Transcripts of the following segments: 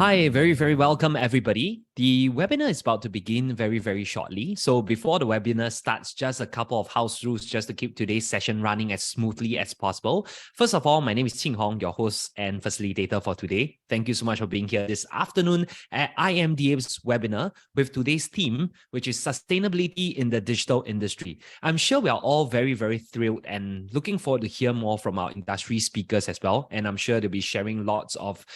Hi, very welcome everybody. The webinar is about to begin very shortly. So before the webinar starts, just a couple of house rules just to keep today's session running as smoothly as possible. First of all, my name is Ching Hong, your host and facilitator for today. Thank you so much for being here this afternoon at IMDA's webinar with today's theme, which is sustainability in the digital industry. I'm sure we are all very thrilled and looking forward to hear more from our industry speakers as well. And I'm sure they'll be sharing lots of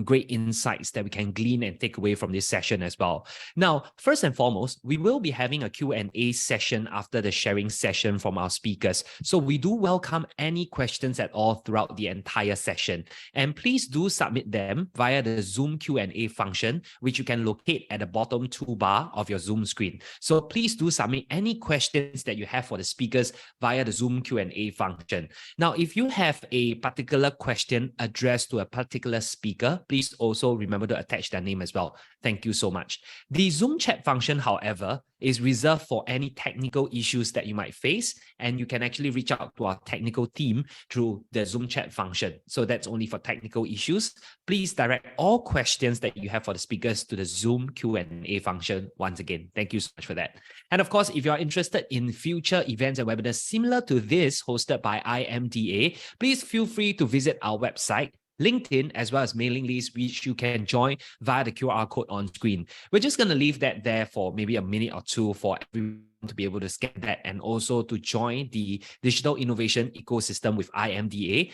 great insights that we can glean and take away from this session as well. Now, first and foremost, we will be having a Q&A session after the sharing session from our speakers. So we do welcome any questions at all throughout the entire session. And please do submit them via the Zoom Q&A function, which you can locate at the bottom toolbar of your Zoom screen. So please do submit any questions that you have for the speakers via the Zoom Q&A function. Now, if you have a particular question addressed to a particular speaker, please also remember to attach their name as well. Thank you so much. The Zoom chat function, however, is reserved for any technical issues that you might face, and you can actually reach out to our technical team through the Zoom chat function. So that's only for technical issues. Please direct all questions that you have for the speakers to the Zoom Q&A function once again. Thank you so much for that. And of course, if you are interested in future events and webinars similar to this hosted by IMDA, please feel free to visit our website, LinkedIn, as well as mailing lists, which you can join via the QR code on screen. We're just going to leave that there for maybe a minute or two for everyone to be able to scan that and also to join the digital innovation ecosystem with IMDA.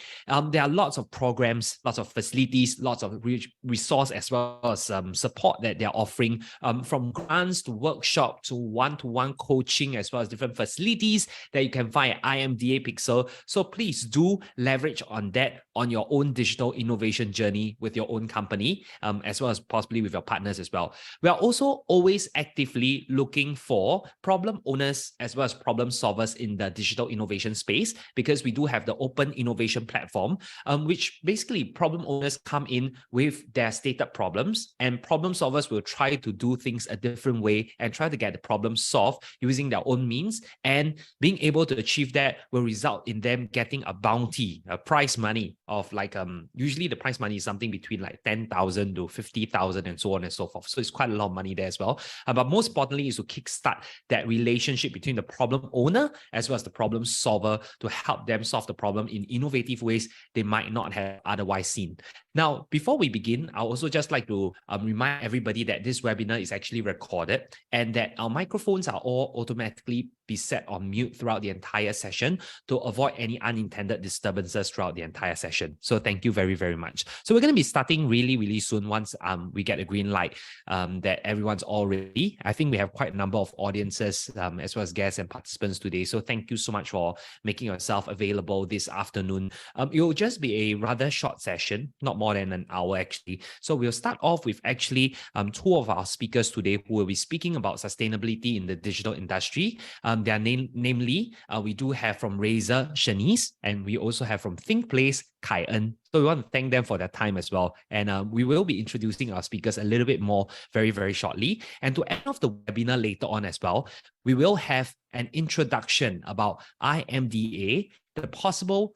There are lots of programs, lots of facilities, lots of resource as well as support that they're offering, from grants to workshop to one-to-one coaching, as well as different facilities that you can find at IMDA Pixel. So please do leverage on that on your own digital innovation journey with your own company, as well as possibly with your partners as well. We are also always actively looking for problem owners as well as problem solvers in the digital innovation space, because we do have the open innovation platform, which basically problem owners come in with their stated problems, and problem solvers will try to do things a different way and try to get the problem solved using their own means. And being able to achieve that will result in them getting a bounty, a prize money of like, usually the prize money is something between like 10,000 to 50,000 and so on and so forth. So it's quite a lot of money there as well. But most importantly is to kickstart that relationship between the problem owner as well as the problem solver to help them solve the problem in innovative ways they might not have otherwise seen. Now, before we begin, I'll also just like to remind everybody that this webinar is actually recorded and that our microphones are all automatically be set on mute throughout the entire session to avoid any unintended disturbances throughout the entire session. So thank you very much. So we're going to be starting really soon once we get a green light that everyone's all ready. I think we have quite a number of audiences as well as guests and participants today. So thank you so much for making yourself available this afternoon. It will just be a rather short session, not more than an hour actually. So we'll start off with actually two of our speakers today who will be speaking about sustainability in the digital industry. Their namely, we do have from Razer, Shanice, and we also have from ThinkPlace, Kai En. So we want to thank them for their time as well. And we will be introducing our speakers a little bit more very shortly. And to end off the webinar later on as well, we will have an introduction about IMDA, the possible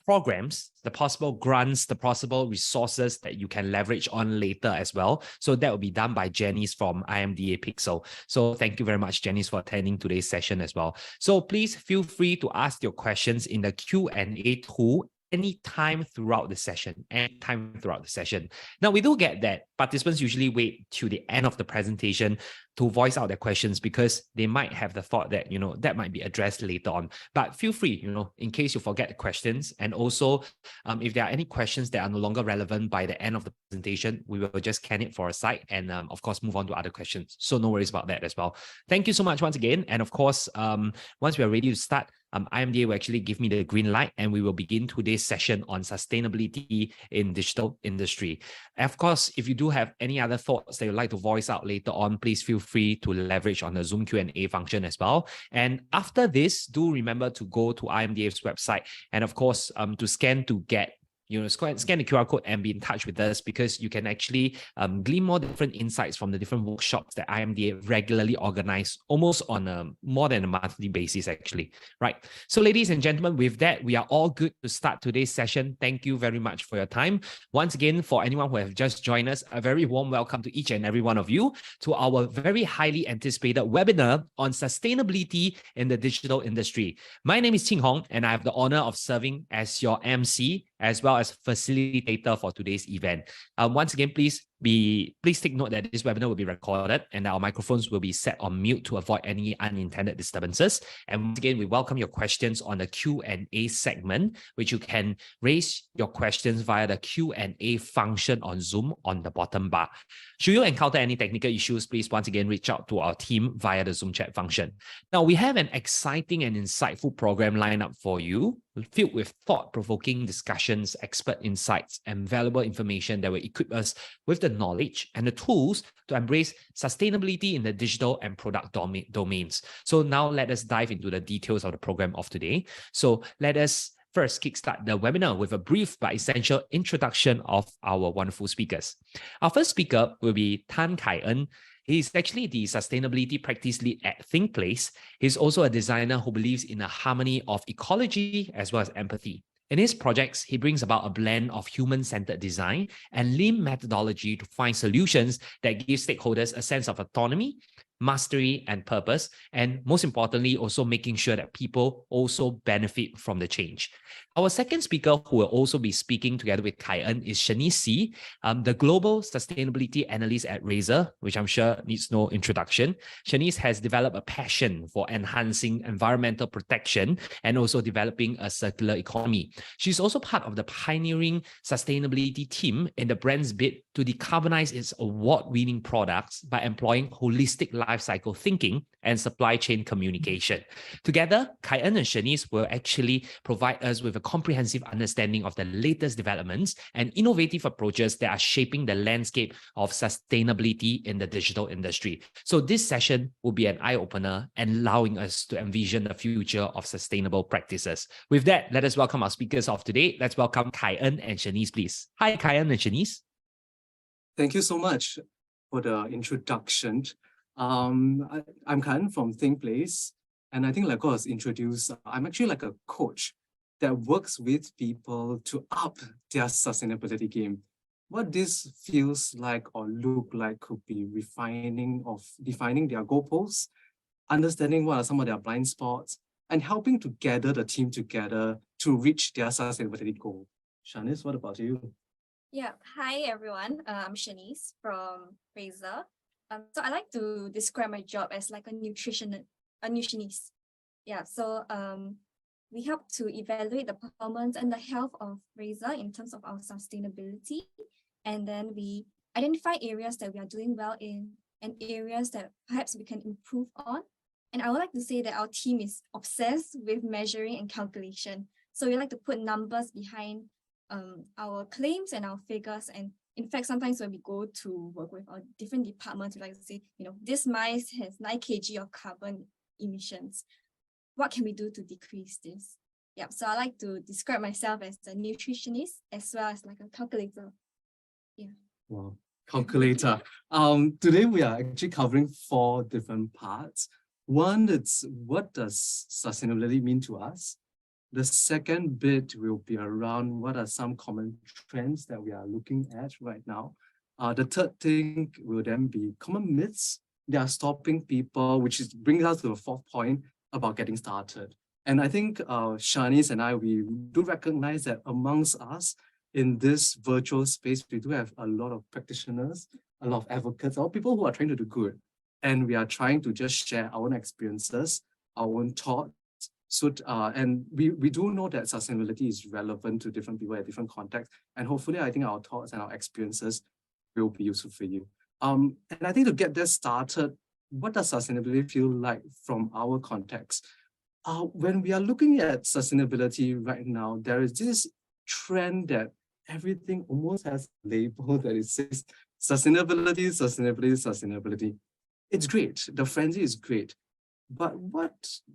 programs, the possible grants, the possible resources that you can leverage on later as well. So that will be done by Janice from IMDA Pixel. So thank you very much, Janice, for attending today's session as well. So please feel free to ask your questions in the Q&A tool anytime throughout the session, Now, we do get that participants usually wait till the end of the presentation to voice out their questions because they might have the thought that, that might be addressed later on. But feel free, in case you forget the questions. And also, if there are any questions that are no longer relevant by the end of the presentation, we will just scan it for a site and, of course, move on to other questions. So no worries about that as well. Thank you so much once again. And of course, once we are ready to start, IMDA will actually give me the green light and we will begin today's session on sustainability in digital industry. Of course, if you do have any other thoughts that you'd like to voice out later on, please feel free to leverage on the Zoom Q&A function as well. And after this, do remember to go to IMDA's website and of course, to scan to get scan the QR code and be in touch with us, because you can actually glean more different insights from the different workshops that IMDA regularly organize, almost on a more than a monthly basis, actually. Right. So, ladies and gentlemen, with that, we are all good to start today's session. Thank you very much for your time. Once again, for anyone who have just joined us, a very warm welcome to each and every one of you to our very highly anticipated webinar on sustainability in the digital industry. My name is Ting Hong, and I have the honor of serving as your MC as well as facilitator for today's event. Once again, please take note that this webinar will be recorded and our microphones will be set on mute to avoid any unintended disturbances. And once again, we welcome your questions on the Q&A segment, which you can raise your questions via the Q&A function on Zoom on the bottom bar. Should you encounter any technical issues, please once again reach out to our team via the Zoom chat function. Now, we have an exciting and insightful program lined up for you, filled with thought-provoking discussions, expert insights, and valuable information that will equip us with the knowledge and the tools to embrace sustainability in the digital and product domains. So now let us dive into the details of the program of today. So let us first kickstart the webinar with a brief but essential introduction of our wonderful speakers. Our first speaker will be Tan Kai En. He is actually the sustainability practice lead at ThinkPlace. He's also a designer who believes in a harmony of ecology as well as empathy. In his projects, he brings about a blend of human-centered design and lean methodology to find solutions that give stakeholders a sense of autonomy, mastery, and purpose, and most importantly, also making sure that people also benefit from the change. Our second speaker, who will also be speaking together with Kai En, is Shanice C., the Global Sustainability Analyst at Razer, which I'm sure needs no introduction. Shanice has developed a passion for enhancing environmental protection and also developing a circular economy. She's also part of the pioneering sustainability team in the brand's bid to decarbonize its award-winning products by employing holistic life cycle thinking and supply chain communication. Together, Kai En and Shanice will actually provide us with a comprehensive understanding of the latest developments and innovative approaches that are shaping the landscape of sustainability in the digital industry. So this session will be an eye-opener and allowing us to envision the future of sustainable practices. With that, let us welcome our speakers of today. Let's welcome Kai En and Shanice, please. Hi, Kai En and Shanice. Thank you so much for the introduction. I'm Kai En from ThinkPlace, and I think like I was introduced, I'm actually like a coach that works with people to up their sustainability game. What this feels like or look like could be defining their goalposts, understanding what are some of their blind spots, and helping to gather the team together to reach their sustainability goal. Shanice, what about you? Yeah, hi everyone. I'm Shanice from Razer. So I like to describe my job as like a nutritionist. Yeah, so we help to evaluate the performance and the health of Razer in terms of our sustainability, and then we identify areas that we are doing well in and areas that perhaps we can improve on. And I would like to say that our team is obsessed with measuring and calculation. So we like to put numbers behind our claims and our figures. And in fact, sometimes when we go to work with our different departments, we like to say, this mice has 9 kg of carbon emissions. What can we do to decrease this? Yeah, so I like to describe myself as a nutritionist as well as like a calculator. Yeah. Wow, calculator. Today we are actually covering 4 different parts. One, it's what does sustainability mean to us? The second bit will be around what are some common trends that we are looking at right now. The third thing will then be common myths that are stopping people, which brings us to the 4th point about getting started. And I think Shanice and I, we do recognize that amongst us in this virtual space, we do have a lot of practitioners, a lot of advocates, or people who are trying to do good. And we are trying to just share our own experiences, our own thoughts. So, and we do know that sustainability is relevant to different people at different contexts. And hopefully, I think our thoughts and our experiences will be useful for you. And I think to get this started, what does sustainability feel like from our context? When we are looking at sustainability right now, there is this trend that everything almost has a label that it says sustainability, sustainability, sustainability. It's great. The frenzy is great. But what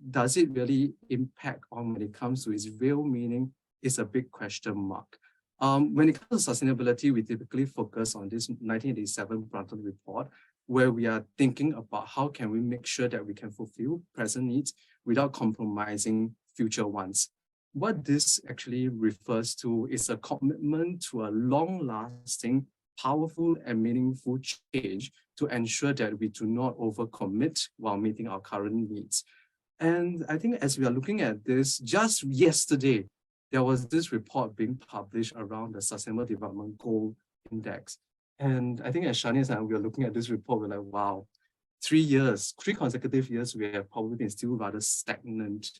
does it really impact on when it comes to its real meaning is a big question mark. When it comes to sustainability, we typically focus on this 1987 Brundtland report, where we are thinking about how can we make sure that we can fulfill present needs without compromising future ones. What this actually refers to is a commitment to a long-lasting, powerful, and meaningful change to ensure that we do not overcommit while meeting our current needs. And I think as we are looking at this, just yesterday, there was this report being published around the Sustainable Development Goal Index. And I think as Shani and we were looking at this report, we're like, wow, 3 consecutive years, we have probably been still rather stagnant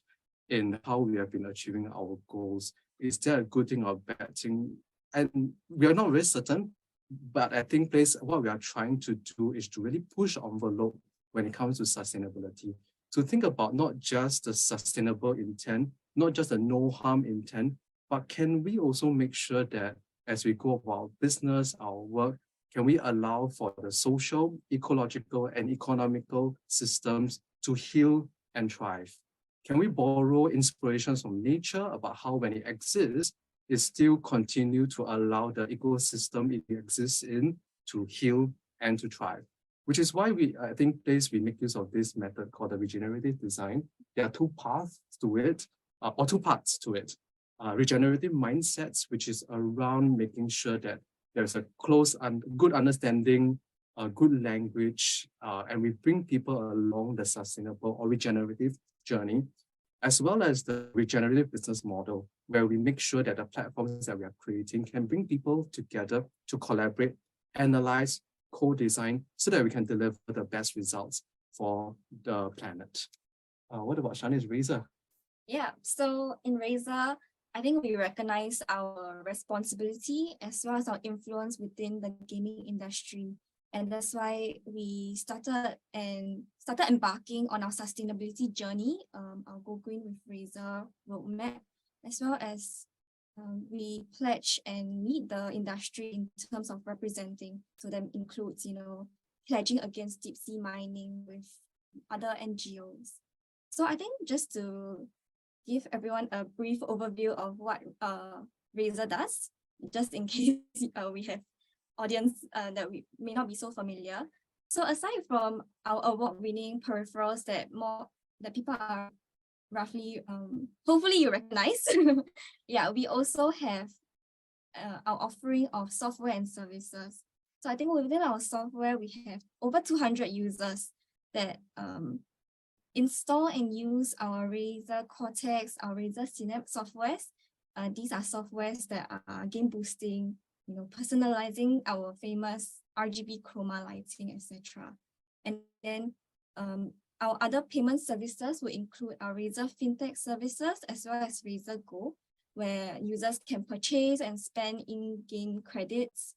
in how we have been achieving our goals. Is that a good thing or a bad thing? And we are not very certain, but I think what we are trying to do is to really push the envelope when it comes to sustainability. To think about not just the sustainable intent, not just the no harm intent, but can we also make sure that as we go about our business, our work, can we allow for the social, ecological, and economical systems to heal and thrive? Can we borrow inspirations from nature about how when it exists, it still continue to allow the ecosystem it exists in to heal and to thrive? Which is why I think we make use of this method called the regenerative design. There are two paths to it, or two parts to it. Regenerative mindsets, which is around making sure that there's a close and good understanding, good language, and we bring people along the sustainable or regenerative journey, as well as the regenerative business model, where we make sure that the platforms that we are creating can bring people together to collaborate, analyze, co-design, so that we can deliver the best results for the planet. What about Shani's Razer? Yeah, so in Razer, I think we recognize our responsibility as well as our influence within the gaming industry. And that's why we started embarking on our sustainability journey, our Go Green with Razer roadmap, as well as we pledge and lead the industry in terms of representing. So that includes, pledging against deep sea mining with other NGOs. So I think just to give everyone a brief overview of what Razer does, just in case we have audience that we may not be so familiar. So aside from our award-winning peripherals that people are roughly, hopefully you recognize, yeah, we also have our offering of software and services. So I think within our software, we have over 200 users that install and use our Razer Cortex, our Razer Synapse softwares. These are softwares that are game boosting, personalizing our famous RGB chroma lighting, etc. And then our other payment services will include our Razer FinTech services as well as Razer Go, where users can purchase and spend in-game credits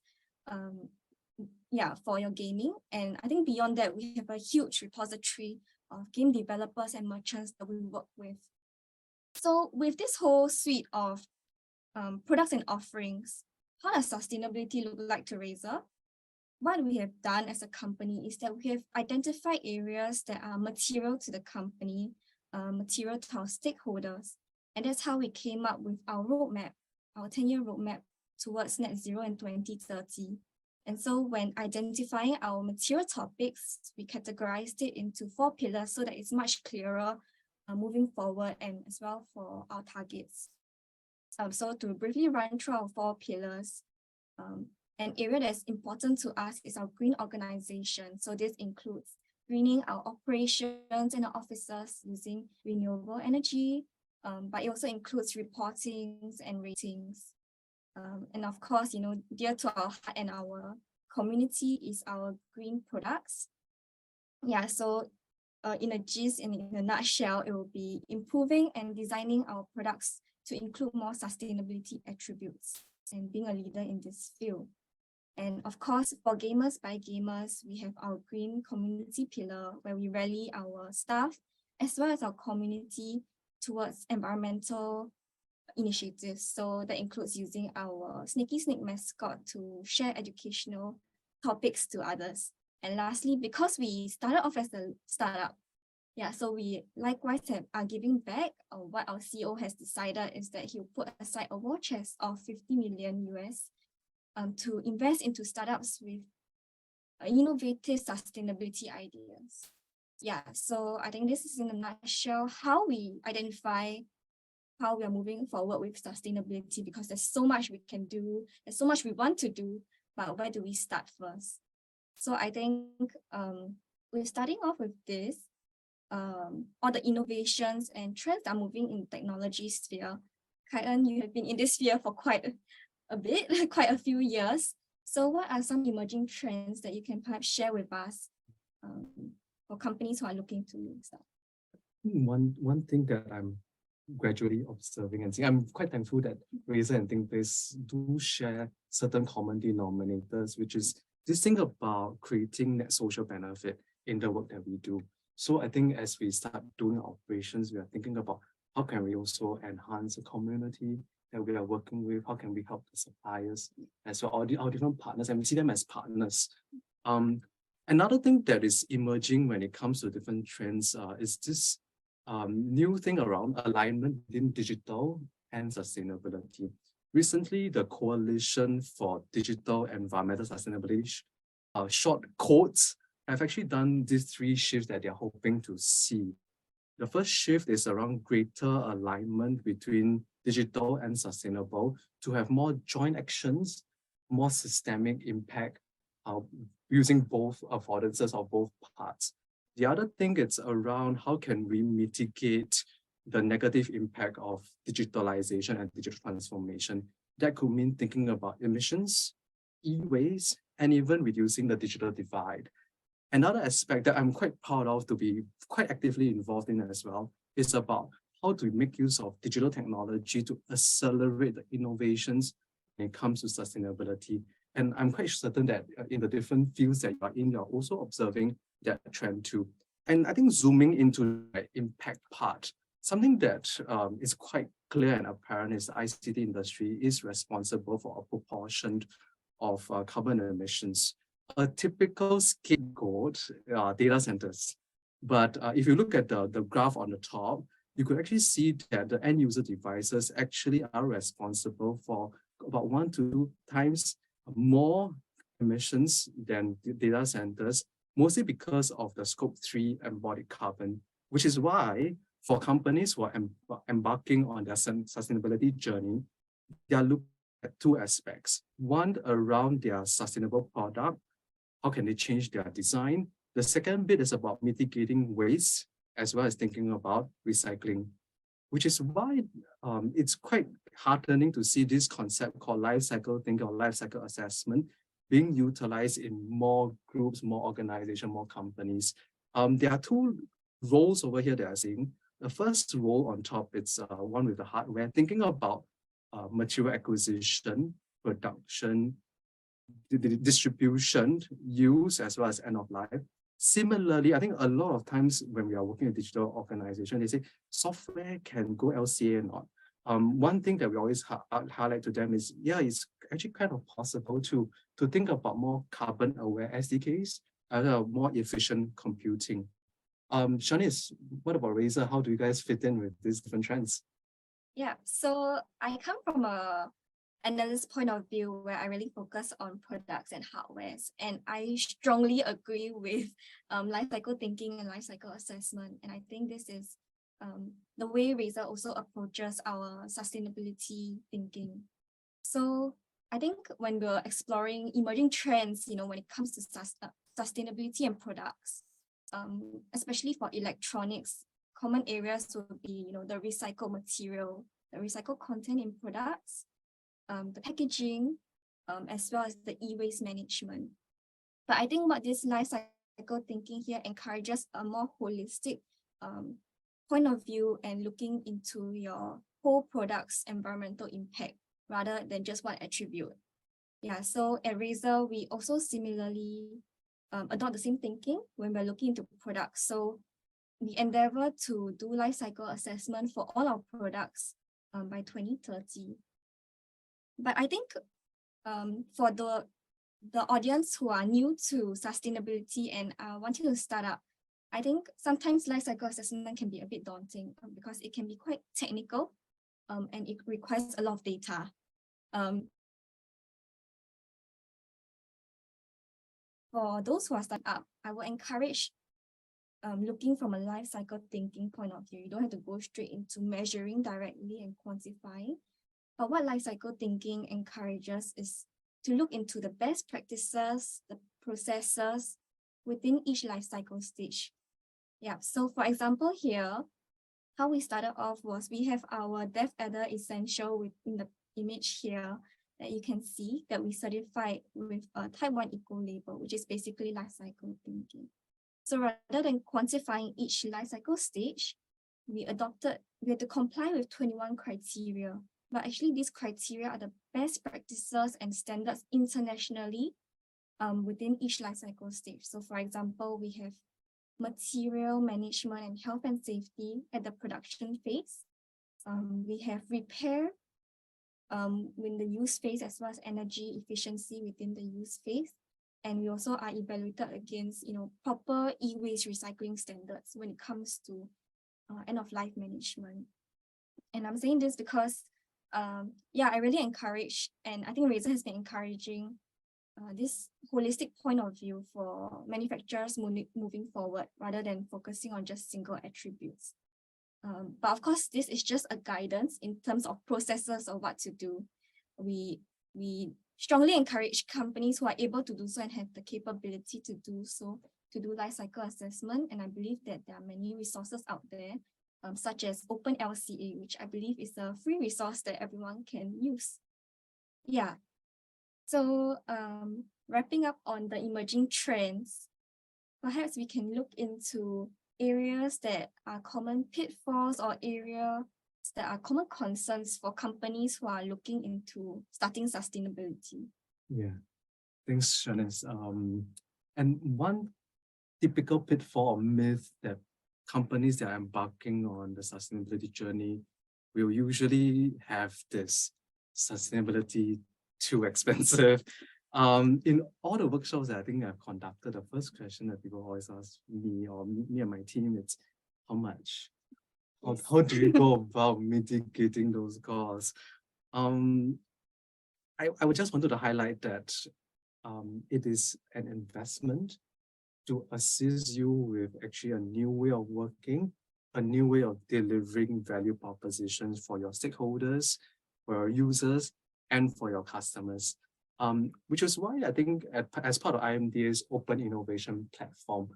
for your gaming. And I think beyond that, we have a huge repository of game developers and merchants that we work with. So with this whole suite of products and offerings, how does sustainability look like to Razer? What we have done as a company is that we have identified areas that are material to the company, material to our stakeholders. And that's how we came up with our roadmap, our 10-year roadmap towards net zero in 2030. And so when identifying our material topics, we categorized it into 4 pillars so that it's much clearer moving forward and as well for our targets. So to briefly run through our 4 pillars, an area that's important to us is our green organization. So this includes greening our operations and our offices using renewable energy, but it also includes reportings and ratings. And of course, dear to our heart and our community is our green products. Yeah, so in a gist, in a nutshell, it will be improving and designing our products to include more sustainability attributes and being a leader in this field. And of course, for gamers by gamers, we have our green community pillar where we rally our staff as well as our community towards environmental initiatives. So that includes using our Snaky Snake mascot to share educational topics to others. And lastly, because we started off as a startup, Yeah, so we likewise are giving back. What our CEO has decided is that he'll put aside a war chest of 50 million US to invest into startups with innovative sustainability ideas. Yeah, so I think this is in a nutshell how we identify how we are moving forward with sustainability, because there's so much we can do, there's so much we want to do, but where do we start first? So I think we're starting off with this, all the innovations and trends are moving in technology sphere. Kai-en, you have been in this sphere for quite a bit, quite a few years. So what are some emerging trends that you can perhaps share with us for companies who are looking to start? One thing that I'm gradually observing and seeing, I'm quite thankful that Razer and ThinkPlace do share certain common denominators, which is this thing about creating net social benefit in the work that we do. So I think as we start doing operations, we are thinking about how can we also enhance the community that we are working with, how can we help the suppliers as well, our different partners, and we see them as partners. Another thing that is emerging when it comes to different trends is this new thing around alignment within digital and sustainability. Recently, the Coalition for Digital Environmental Sustainability, short codes, have actually done these 3 shifts that they're hoping to see. The first shift is around greater alignment between digital and sustainable to have more joint actions, more systemic impact, using both affordances of both parts. The other thing is around how can we mitigate the negative impact of digitalization and digital transformation. That could mean thinking about emissions, e-waste, and even reducing the digital divide. Another aspect that I'm quite proud of to be quite actively involved in as well is about how to make use of digital technology to accelerate the innovations when it comes to sustainability. And I'm quite certain that in the different fields that you are in, you're also observing that trend too. And I think zooming into the impact part, something that is quite clear and apparent is the ICT industry is responsible for a proportion of carbon emissions. A typical scapegoat are data centers. But if you look at the graph on the top, you could actually see that the end user devices actually are responsible for about 1 to 2 times more emissions than the data centers, mostly because of the scope 3 embodied carbon, which is why for companies who are embarking on their sustainability journey, they are looking at 2 aspects. One, around their sustainable product, how can they change their design? The second bit is about mitigating waste, as well as thinking about recycling, which is why it's quite heartening to see this concept called life cycle thinking or life cycle assessment being utilized in more groups, more organizations, more companies. There are 2 roles over here that I'm seeing. The first role on top, it's one with the hardware, thinking about material acquisition, production, the distribution, use, as well as end of life. Similarly, I think a lot of times when we are working in a digital organization, they say software can go LCA or not. One thing that we always highlight to them is, yeah, it's actually kind of possible to think about more carbon-aware SDKs, more efficient computing. Shanice, what about Razer? How do you guys fit in with these different trends? Yeah, so I come from a analyst point of view where I really focus on products and hardwares, and I strongly agree with life cycle thinking and life cycle assessment. And I think this is the way Razer also approaches our sustainability thinking. So I think when we're exploring emerging trends, when it comes to sustainability and products, especially for electronics, common areas would be, the recycled material, the recycled content in products, the packaging, as well as the e-waste management. But I think what this life cycle thinking here encourages a more holistic point of view and looking into your whole product's environmental impact rather than just one attribute. Yeah, so at Razer, we also similarly adopt the same thinking when we're looking into products. So we endeavor to do life cycle assessment for all our products by 2030. But I think for the audience who are new to sustainability and wanting to start up, I think sometimes life cycle assessment can be a bit daunting because it can be quite technical and it requires a lot of data. For those who are starting up, I will encourage looking from a life cycle thinking point of view. You don't have to go straight into measuring directly and quantifying. But what life cycle thinking encourages is to look into the best practices, the processes within each life cycle stage. Yeah, so for example here, how we started off was we have our Dev Adder Essential within the image here that you can see that we certified with a Type 1 Eco label, which is basically life cycle thinking. So rather than quantifying each life cycle stage, we had to comply with 21 criteria. But actually these criteria are the best practices and standards internationally within each life cycle stage. So for example, we have material management and health and safety at the production phase. We have repair in the use phase as well as energy efficiency within the use phase. And we also are evaluated against, proper e-waste recycling standards when it comes to end-of-life management. And I'm saying this because, I really encourage, and I think Razer has been encouraging this holistic point of view for manufacturers moving forward rather than focusing on just single attributes. But of course, this is just a guidance in terms of processes of what to do. We strongly encourage companies who are able to do so and have the capability to do so, to do life cycle assessment. And I believe that there are many resources out there, such as OpenLCA, which I believe is a free resource that everyone can use. Yeah. So wrapping up on the emerging trends, perhaps we can look into areas that are common pitfalls or areas that are common concerns for companies who are looking into starting sustainability. Yeah, thanks, Shanice. And one typical pitfall or myth that companies that are embarking on the sustainability journey will usually have this sustainability too expensive. In all the workshops that I think I've conducted, the first question that people always ask me or me and my team is how much? How do we go about mitigating those costs? I would just wanted to highlight that it is an investment to assist you with actually a new way of working, a new way of delivering value propositions for your stakeholders, for your users, and for your customers. Which is why I think as part of IMDA's open innovation platform,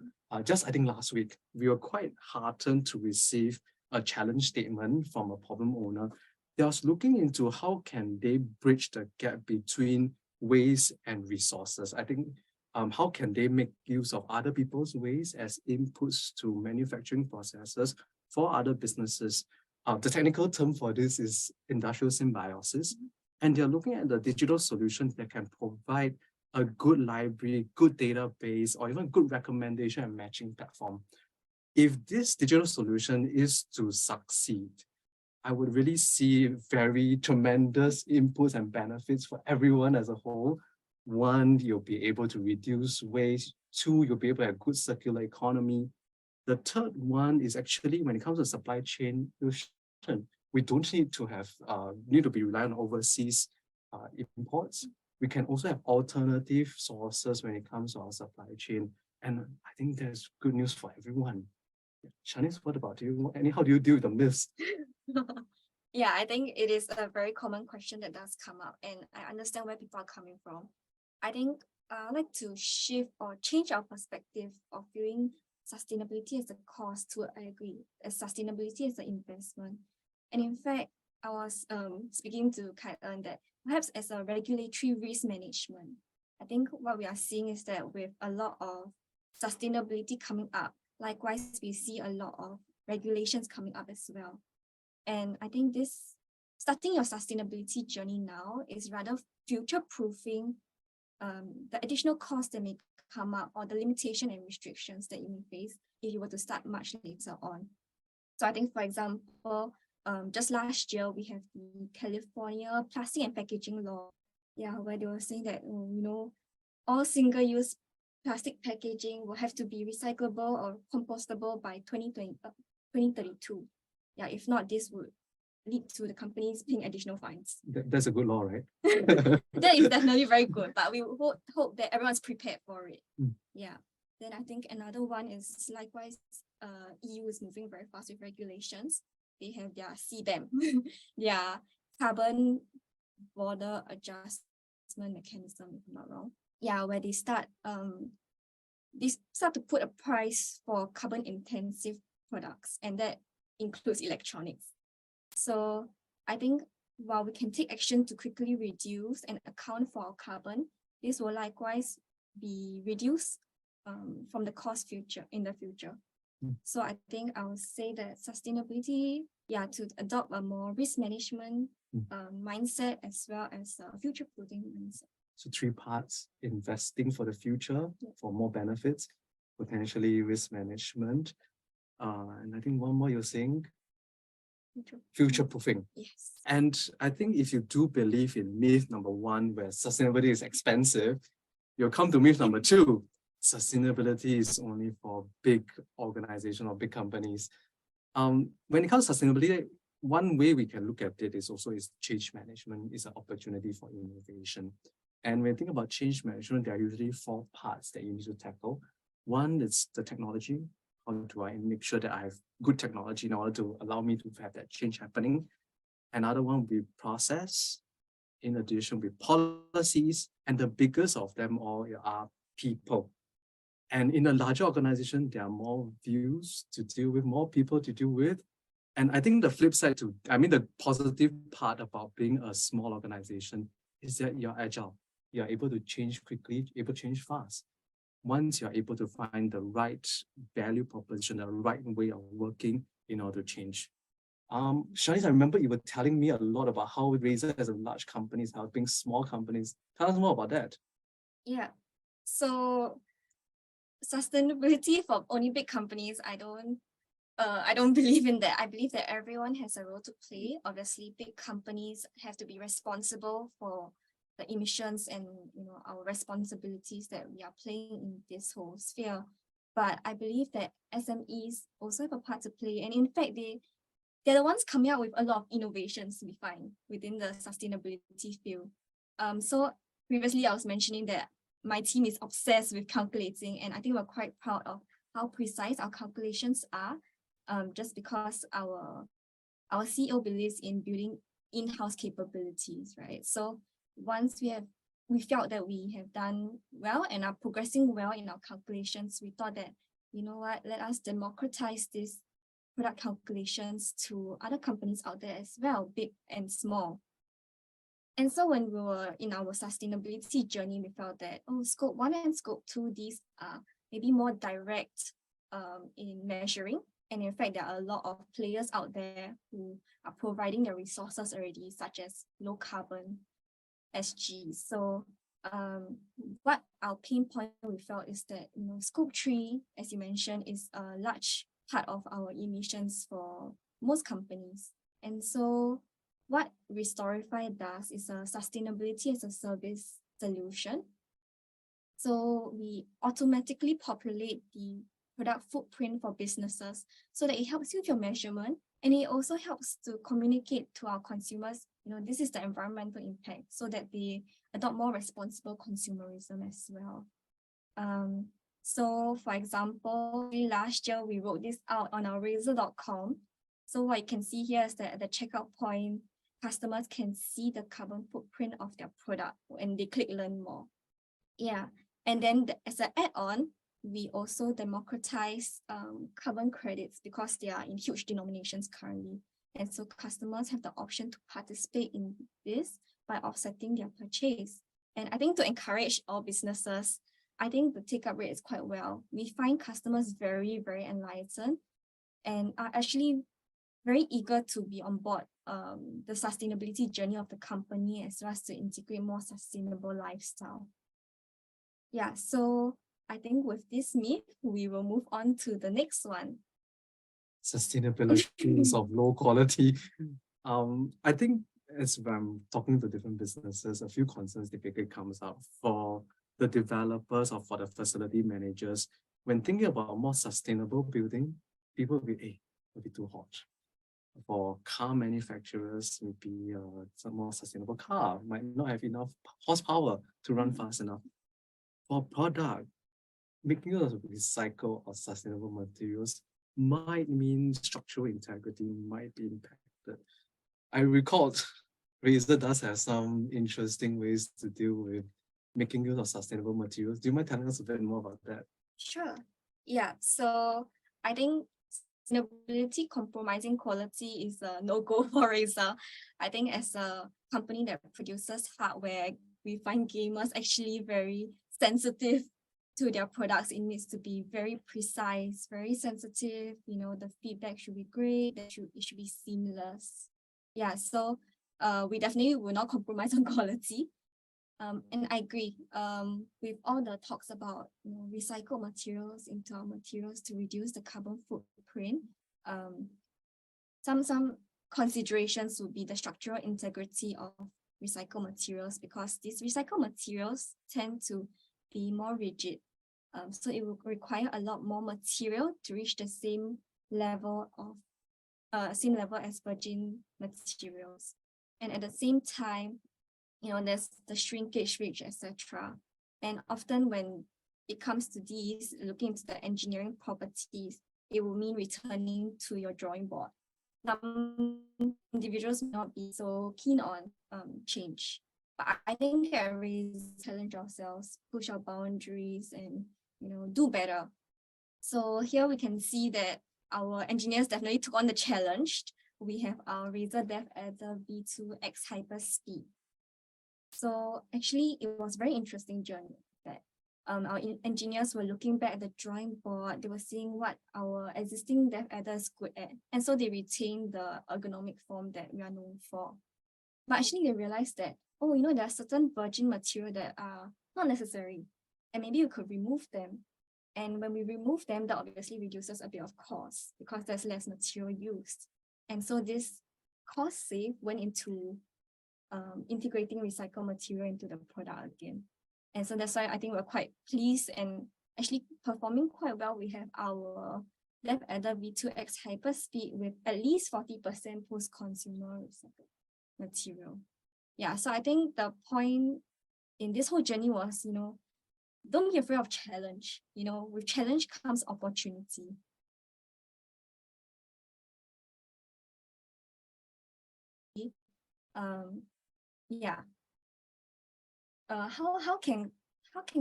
just I think last week, we were quite heartened to receive a challenge statement from a problem owner that was looking into how can they bridge the gap between waste and resources. I think how can they make use of other people's waste as inputs to manufacturing processes for other businesses. The technical term for this is industrial symbiosis. And they're looking at the digital solutions that can provide a good library, good database, or even good recommendation and matching platform. If this digital solution is to succeed, I would really see very tremendous inputs and benefits for everyone as a whole. One, you'll be able to reduce waste. Two, you'll be able to have good circular economy. The third one is actually when it comes to supply chain, we don't need to have need to be reliant on overseas imports. We can also have alternative sources when it comes to our supply chain. And I think there's good news for everyone. Shanice, what about you? How do you deal with the myths? Yeah, I think it is a very common question that does come up, and I understand where people are coming from. I think I'd like to shift or change our perspective of viewing sustainability as a cost to, I agree, as sustainability as an investment. And in fact, I was speaking to Kai-En that perhaps as a regulatory risk management, I think what we are seeing is that with a lot of sustainability coming up, likewise, we see a lot of regulations coming up as well. And I think this starting your sustainability journey now is rather future-proofing the additional costs that may come up or the limitation and restrictions that you may face if you were to start much later on. So I think, for example, just last year, we have the California plastic and packaging law, where they were saying that, all single-use plastic packaging will have to be recyclable or compostable by 2032. Yeah, if not, this would lead to the companies paying additional fines. That's a good law, right? That is definitely very good, but we hope that everyone's prepared for it. Mm. Yeah. Then I think another one is likewise, EU is moving very fast with regulations. They have their CBAM, their carbon border adjustment mechanism, if I'm not wrong. Yeah, where they start to put a price for carbon intensive products, and that includes electronics. So I think while we can take action to quickly reduce and account for our carbon, this will likewise be reduced from the cost in the future. So I think I would say that sustainability, to adopt a more risk management mindset as well as a future-proofing mindset. So 3 parts: investing for the future, for more benefits, potentially risk management. And I think one more you're saying, future-proofing. Yes. And I think if you do believe in myth number 1, where sustainability is expensive, you'll come to myth number 2. Sustainability is only for big organizations or big companies. When it comes to sustainability, one way we can look at it is change management is an opportunity for innovation. And when you think about change management, there are usually 4 parts that you need to tackle. One is the technology. How do I make sure that I have good technology in order to allow me to have that change happening? Another one will be process. In addition, with policies, and the biggest of them all are people. And in a larger organization, there are more views to deal with, more people to deal with. And I think the flip side the positive part about being a small organization is that you're agile. You're able to change quickly, able to change fast. Once you're able to find the right value proposition, the right way of working in order to change. Shanice, I remember you were telling me a lot about how Razer as a large company is helping small companies. Tell us more about that. Yeah. So sustainability for only big companies, I don't believe in that. I believe that everyone has a role to play. Obviously, big companies have to be responsible for the emissions and our responsibilities that we are playing in this whole sphere. But I believe that SMEs also have a part to play. And in fact, they're the ones coming out with a lot of innovations we find within the sustainability field. So previously I was mentioning that my team is obsessed with calculating, and I think we're quite proud of how precise our calculations are, just because our CEO believes in building in-house capabilities, right? So once we felt that we have done well and are progressing well in our calculations, we thought that, let us democratize this product calculations to other companies out there as well, big and small. And so when we were in our sustainability journey, we felt that, scope 1 and scope 2, these are maybe more direct in measuring. And in fact, there are a lot of players out there who are providing the resources already, such as low carbon SG. So what our pain point we felt is that, scope 3, as you mentioned, is a large part of our emissions for most companies. And so what Restorify does is a sustainability as a service solution. So we automatically populate the product footprint for businesses so that it helps you with your measurement, and it also helps to communicate to our consumers, this is the environmental impact, so that they adopt more responsible consumerism as well. So for example, last year we wrote this out on our Razer.com. So what you can see here is that at the checkout point, customers can see the carbon footprint of their product and they click learn more. Yeah, and then as an add-on, we also democratize carbon credits because they are in huge denominations currently. And so customers have the option to participate in this by offsetting their purchase. And I think to encourage all businesses, I think the take-up rate is quite well. We find customers very, very enlightened and are actually very eager to be on board the sustainability journey of the company, as well as to integrate more sustainable lifestyle. Yeah, so I think with this myth, we will move on to the next one. Sustainability of low quality. I think as I'm talking to different businesses, a few concerns typically comes up. For the developers or for the facility managers, when thinking about more sustainable building, people will be, hey, it'll be too hot. For car manufacturers, maybe some more sustainable car might not have enough horsepower to run fast enough. For product, making use of recycled or sustainable materials might mean structural integrity might be impacted. I recalled Razer does have some interesting ways to deal with making use of sustainable materials. Do you mind telling us a bit more about that? Sure. Yeah. So I think sustainability compromising quality is a no-go for Razer. I think as a company that produces hardware, we find gamers actually very sensitive to their products. It needs to be very precise, very sensitive. The feedback should be great. It should be seamless. Yeah. So we definitely will not compromise on quality. And I agree with all the talks about recycled materials into our materials to reduce the carbon footprint. Some considerations would be the structural integrity of recycled materials, because these recycled materials tend to be more rigid. So it will require a lot more material to reach the same level as virgin materials. And at the same time, there's the shrinkage rate, etc. And often when it comes to these, looking into the engineering properties, it will mean returning to your drawing board. Some individuals may not be so keen on change, but I think at Razer challenge ourselves, push our boundaries, and do better. So here we can see that our engineers definitely took on the challenge. We have our Razer Dev Adder V2X Hyperspeed. So actually, it was a very interesting journey that our engineers were looking back at the drawing board. They were seeing what our existing dev adder is good at. And so they retained the ergonomic form that we are known for. But actually, they realized that, there are certain virgin material that are not necessary. And maybe we could remove them. And when we remove them, that obviously reduces a bit of cost because there's less material used. And so this cost save went into integrating recycled material into the product again. And so that's why I think we're quite pleased and actually performing quite well. We have our Dev Adder V2X Hyperspeed with at least 40% post-consumer recycled material. Yeah, so I think the point in this whole journey was, don't be afraid of challenge. With challenge comes opportunity. Yeah. How can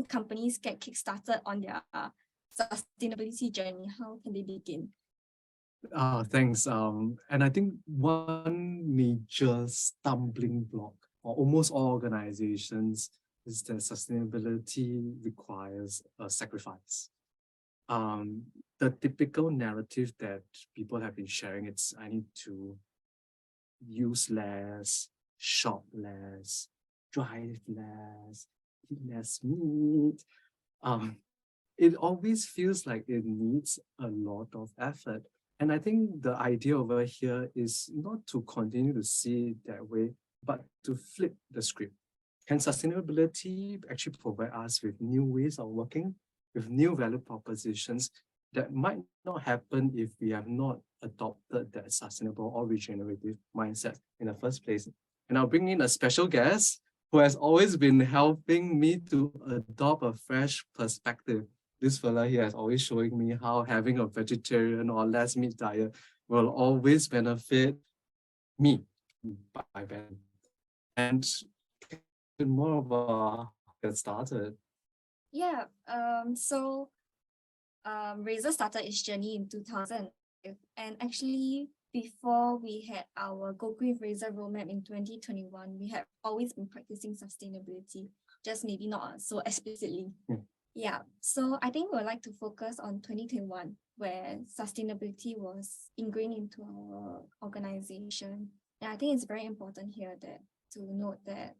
companies get kickstarted on their sustainability journey? How can they begin? Thanks. And I think one major stumbling block for almost all organizations is that sustainability requires a sacrifice. The typical narrative that people have been sharing, it's I need to use less, shop less, drive less, eat less meat. It always feels like it needs a lot of effort. And I think the idea over here is not to continue to see it that way, but to flip the script. Can sustainability actually provide us with new ways of working, with new value propositions that might not happen if we have not adopted that sustainable or regenerative mindset in the first place? And I'll bring in a special guest who has always been helping me to adopt a fresh perspective. This fella here is always showing me how having a vegetarian or less meat diet will always benefit me by Ben. And more about get started. Yeah. So Razer started its journey in 2000, and actually before we had our Go Green Razer roadmap in 2021, we have always been practicing sustainability, just maybe not so explicitly. Yeah, so I think we would like to focus on 2021, where sustainability was ingrained into our organization. And I think it's very important here to note that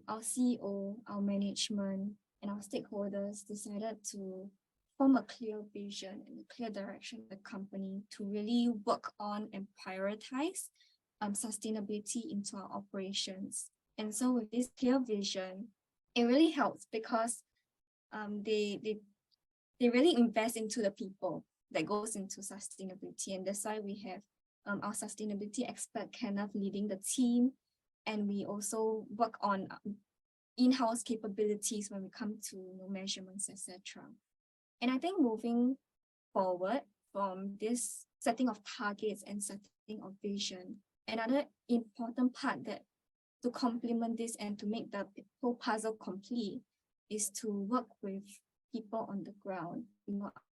our CEO, our management, and our stakeholders decided to form a clear vision and a clear direction of the company to really work on and prioritize sustainability into our operations. And so with this clear vision, it really helps because they really invest into the people that goes into sustainability. And that's why we have our sustainability expert Kenneth leading the team. And we also work on in-house capabilities when we come to measurements, etc. And I think moving forward from this setting of targets and setting of vision, another important part that to complement this and to make the whole puzzle complete is to work with people on the ground,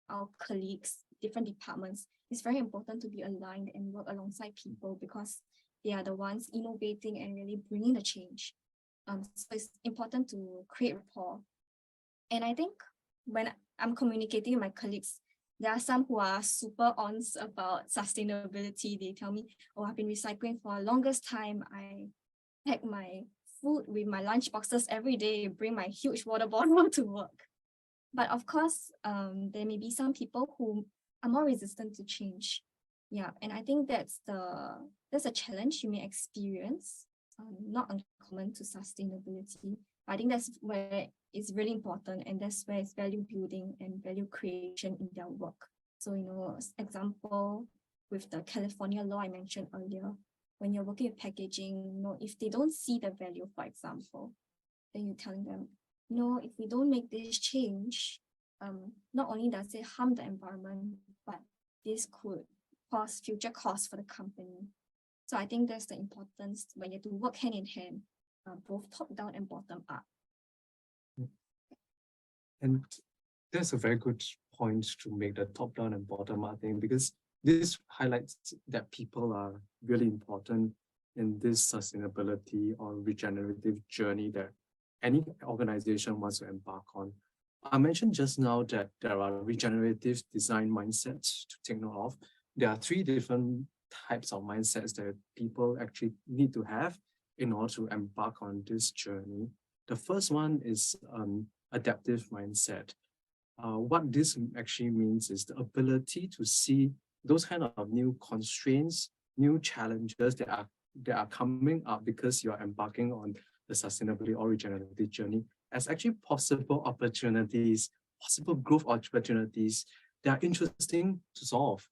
our colleagues, different departments. It's very important to be aligned and work alongside people because they are the ones innovating and really bringing the change. So it's important to create rapport. And I think when I'm communicating with my colleagues, there are some who are super on about sustainability. They tell me, oh, I've been recycling for the longest time. I pack my food with my lunch boxes every day, bring my huge water bottle to work. But of course, there may be some people who are more resistant to change. Yeah, and I think that's a challenge you may experience, not uncommon to sustainability. I think that's where it's really important, and that's where it's value building and value creation in their work. So, example with the California law I mentioned earlier, when you're working with packaging, if they don't see the value, for example, then you're telling them, if we don't make this change, not only does it harm the environment, but this could cause future costs for the company. So I think that's the importance when you have to work hand in hand, both top down and bottom up. And that's a very good point to make, the top down and bottom up thing, because this highlights that people are really important in this sustainability or regenerative journey that any organization wants to embark on. I mentioned just now that there are regenerative design mindsets to take note of. There are 3 different types of mindsets that people actually need to have in order to embark on this journey. The first one is adaptive mindset. What this actually means is the ability to see those kind of new constraints, new challenges that are coming up because you are embarking on the sustainability or regenerative journey as actually possible opportunities, possible growth opportunities that are interesting to solve.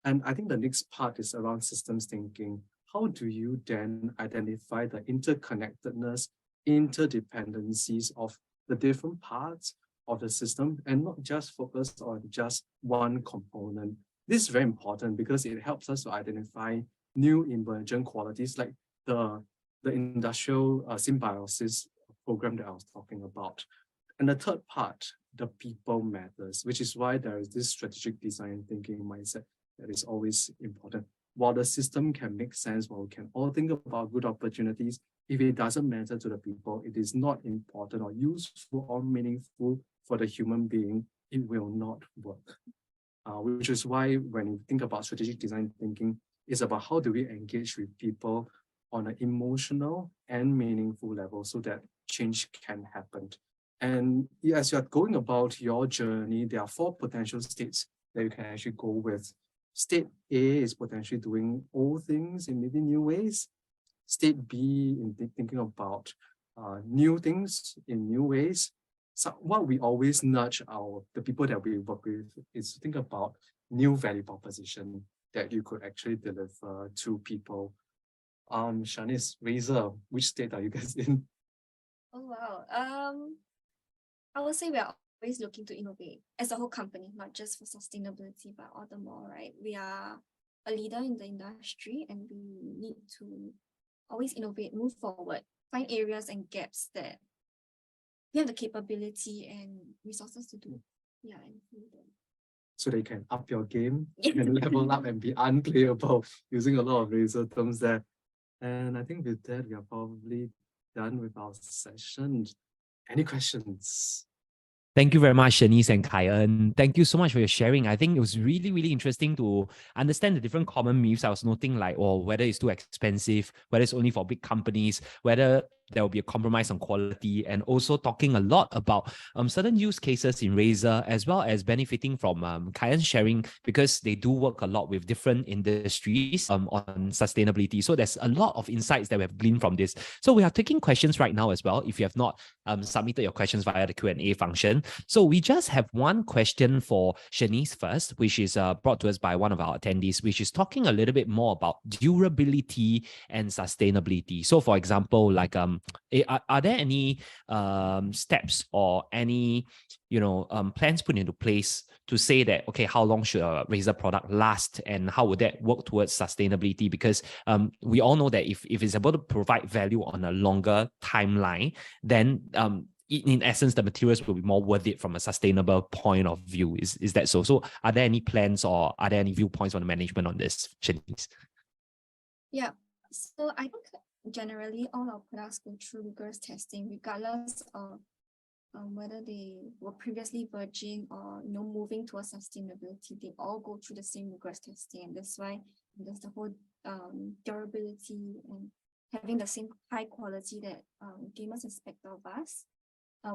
And I think the next part is around systems thinking. How do you then identify the interconnectedness, interdependencies of the different parts of the system and not just focus on just one component? This is very important because it helps us to identify new emergent qualities like the industrial symbiosis program that I was talking about. And the third part, the people matters, which is why there is this strategic design thinking mindset that is always important. While the system can make sense, while we can all think about good opportunities, if it doesn't matter to the people, it is not important or useful or meaningful for the human being, it will not work. Which is why when you think about strategic design thinking, it's about how do we engage with people on an emotional and meaningful level so that change can happen. And as you're going about your journey, there are 4 potential states that you can actually go with. State A is potentially doing old things in maybe new ways. State B in thinking about new things in new ways. So what we always nudge the people that we work with is to think about new value proposition that you could actually deliver to people. Shanice, Razer, which state are you guys in? Oh, wow. I would say we are always looking to innovate as a whole company, not just for sustainability, but all the more, right? We are a leader in the industry and we need to always innovate, move forward, find areas and gaps that we have the capability and resources to do. Yeah, and do them. So they can up your game and level up and be unplayable, using a lot of Razer terms there. And I think with that, we are probably done with our session. Any questions? Thank you very much, Shanice and Kai-En. Thank you so much for your sharing. I think it was really, really interesting to understand the different common myths. I was noting whether it's too expensive, whether it's only for big companies, whether there will be a compromise on quality, and also talking a lot about certain use cases in Razer, as well as benefiting from Kayan's sharing, because they do work a lot with different industries on sustainability. So there's a lot of insights that we have gleaned from this. So we are taking questions right now as well, if you have not submitted your questions via the Q&A function. So we just have one question for Shanice first, which is brought to us by one of our attendees, which is talking a little bit more about durability and sustainability. So for example, like are there any steps or any plans put into place to say that, okay, how long should a Razer product last, and how would that work towards sustainability? Because we all know that if it's able to provide value on a longer timeline, then in essence, the materials will be more worth it from a sustainable point of view. Is that so? So are there any plans or are there any viewpoints from the management on this, Shanice? Yeah, so I think generally all our products go through rigorous testing, regardless of whether they were previously verging or moving towards sustainability. They all go through the same rigorous testing, and that's why there's the whole durability and having the same high quality that gamers expect of us.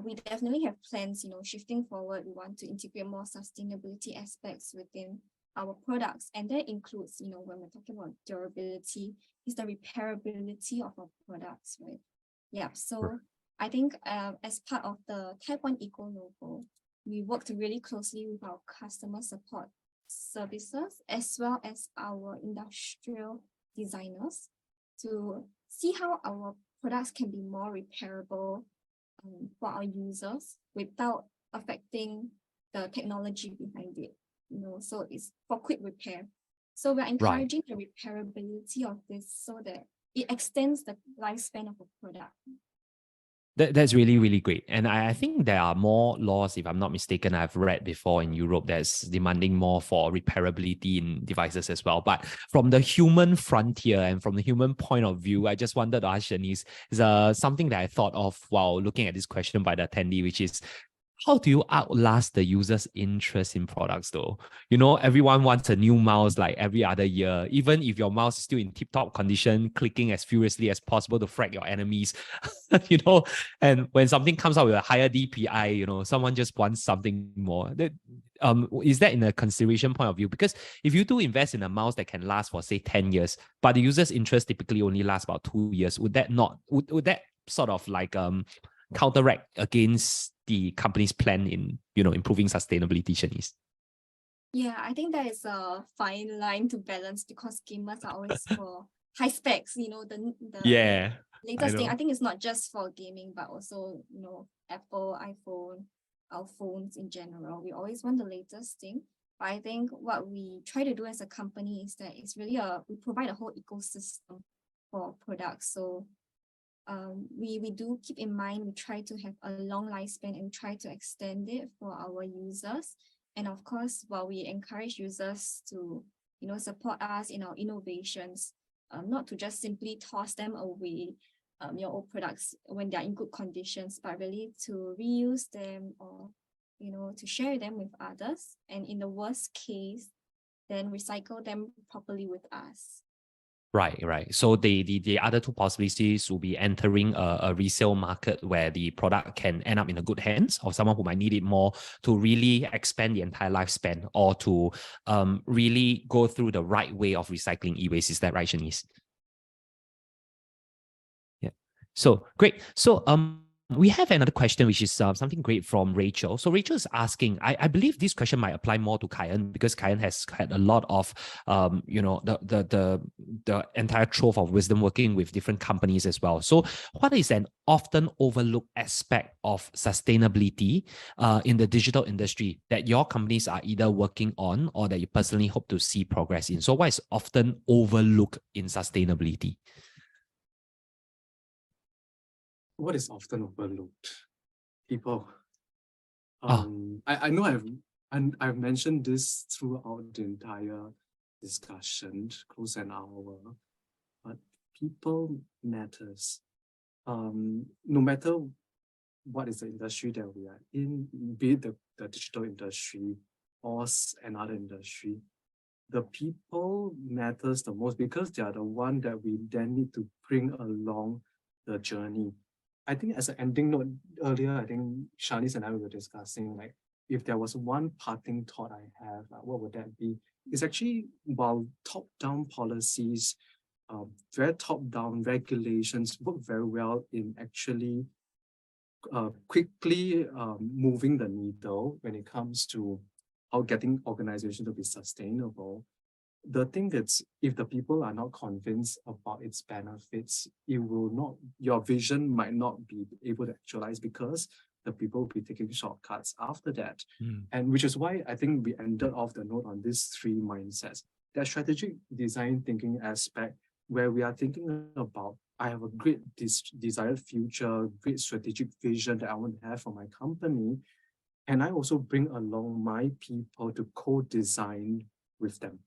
We definitely have plans, shifting forward. We want to integrate more sustainability aspects within our products, and that includes, when we're talking about durability, is the repairability of our products, right? Yeah, so I think as part of the Type 1 Eco logo, we worked really closely with our customer support services as well as our industrial designers to see how our products can be more repairable for our users without affecting the technology behind it. So it's for quick repair. So we're encouraging the repairability of this so that it extends the lifespan of a product. That's really, really great. And I think there are more laws, if I'm not mistaken, I've read before in Europe that's demanding more for repairability in devices as well. But from the human frontier and from the human point of view, I just wanted to ask Shanice, is something that I thought of while looking at this question by the attendee, which is, how do you outlast the user's interest in products though? Everyone wants a new mouse like every other year. Even if your mouse is still in tip-top condition, clicking as furiously as possible to frag your enemies, and when something comes out with a higher DPI, someone just wants something more. Is that in a consideration point of view? Because if you do invest in a mouse that can last for say 10 years, but the user's interest typically only lasts about 2 years, would that sort of like counteract against the company's plan in improving sustainability, Shanice? Yeah, I think that is a fine line to balance, because gamers are always for high specs, the latest thing. I think it's not just for gaming, but also Apple, iPhone, our phones in general. We always want the latest thing. But I think what we try to do as a company is that it's really we provide a whole ecosystem for products. So we do keep in mind, we try to have a long lifespan and try to extend it for our users. And of course, while we encourage users to, support us in our innovations, not to just simply toss them away, your old products when they're in good conditions, but really to reuse them or, to share them with others. And in the worst case, then recycle them properly with us. Right. So the other two possibilities will be entering a resale market where the product can end up in a good hands of someone who might need it more to really expand the entire lifespan, or to really go through the right way of recycling e-waste. Is that right, Shanice? Yeah. So great. So we have another question, which is something great from Rachel. So Rachel is asking, I believe this question might apply more to Kayan, because Kayan has had a lot of, the entire trove of wisdom working with different companies as well. So what is an often overlooked aspect of sustainability in the digital industry that your companies are either working on or that you personally hope to see progress in? So what is often overlooked in sustainability? What is often overlooked? People. I know I've mentioned this throughout the entire discussion, close an hour, but people matters. No matter what is the industry that we are in, be it the digital industry or another industry, the people matters the most, because they are the one that we then need to bring along the journey. I think as an ending note earlier, I think Shanice and I were discussing, like, if there was one parting thought I have, what would that be? It's actually, while top-down policies, very top-down regulations work very well in actually quickly moving the needle when it comes to how getting organizations to be sustainable. The thing that's, if the people are not convinced about its benefits, it will not, your vision might not be able to actualize because the people will be taking shortcuts after that. And which is why I think we ended off the note on these three mindsets. That strategic design thinking aspect, where we are thinking about, I have a great desired future, great strategic vision that I want to have for my company. And I also bring along my people to co-design with them.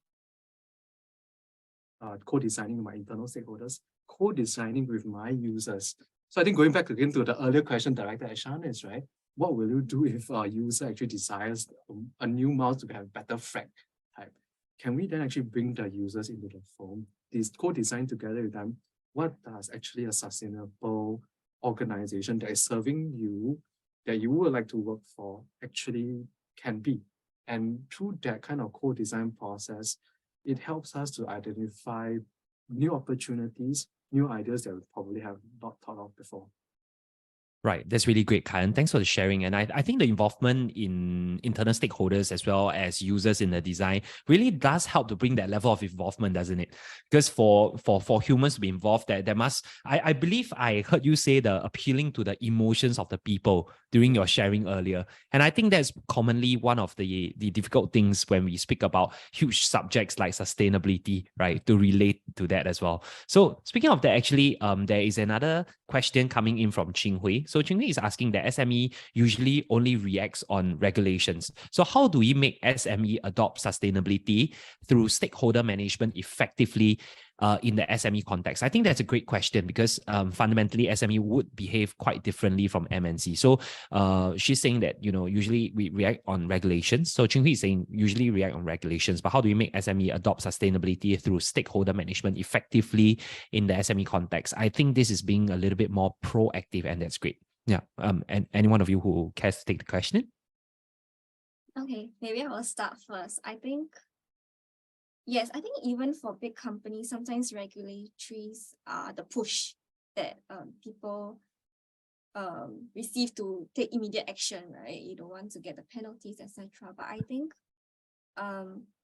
Co-designing with my internal stakeholders, co-designing with my users. So I think going back again to the earlier question directed at Shanice, right? What will you do if a user actually desires a new mouse to have better frag type? Can we then actually bring the users into the fold, co-design together with them? What does actually a sustainable organization that is serving you, that you would like to work for, actually can be? And through that kind of co-design process, it helps us to identify new opportunities, new ideas that we probably have not thought of before. Right, that's really great, Kayan. Thanks for the sharing. And I think the involvement in internal stakeholders as well as users in the design really does help to bring that level of involvement, doesn't it? Because for humans to be involved, there must, I believe I heard you say the appealing to the emotions of the people during your sharing earlier. And I think that's commonly one of the difficult things when we speak about huge subjects like sustainability, right? To relate to that as well. So speaking of that, actually, there is another question coming in from Ching Hui. So Ching Hui is asking that SME usually only reacts on regulations. So how do we make SME adopt sustainability through stakeholder management effectively in the SME context? I think that's a great question because fundamentally SME would behave quite differently from MNC. So she's saying that, usually we react on regulations. So Ching Hui is saying usually react on regulations, but how do we make SME adopt sustainability through stakeholder management effectively in the SME context? I think this is being a little bit more proactive, and that's great. Yeah. And any one of you who cares to take the question? Okay, maybe I will start first. Yes, I think even for big companies, sometimes regulatories are the push that people receive to take immediate action, right? You don't want to get the penalties, etc. But I think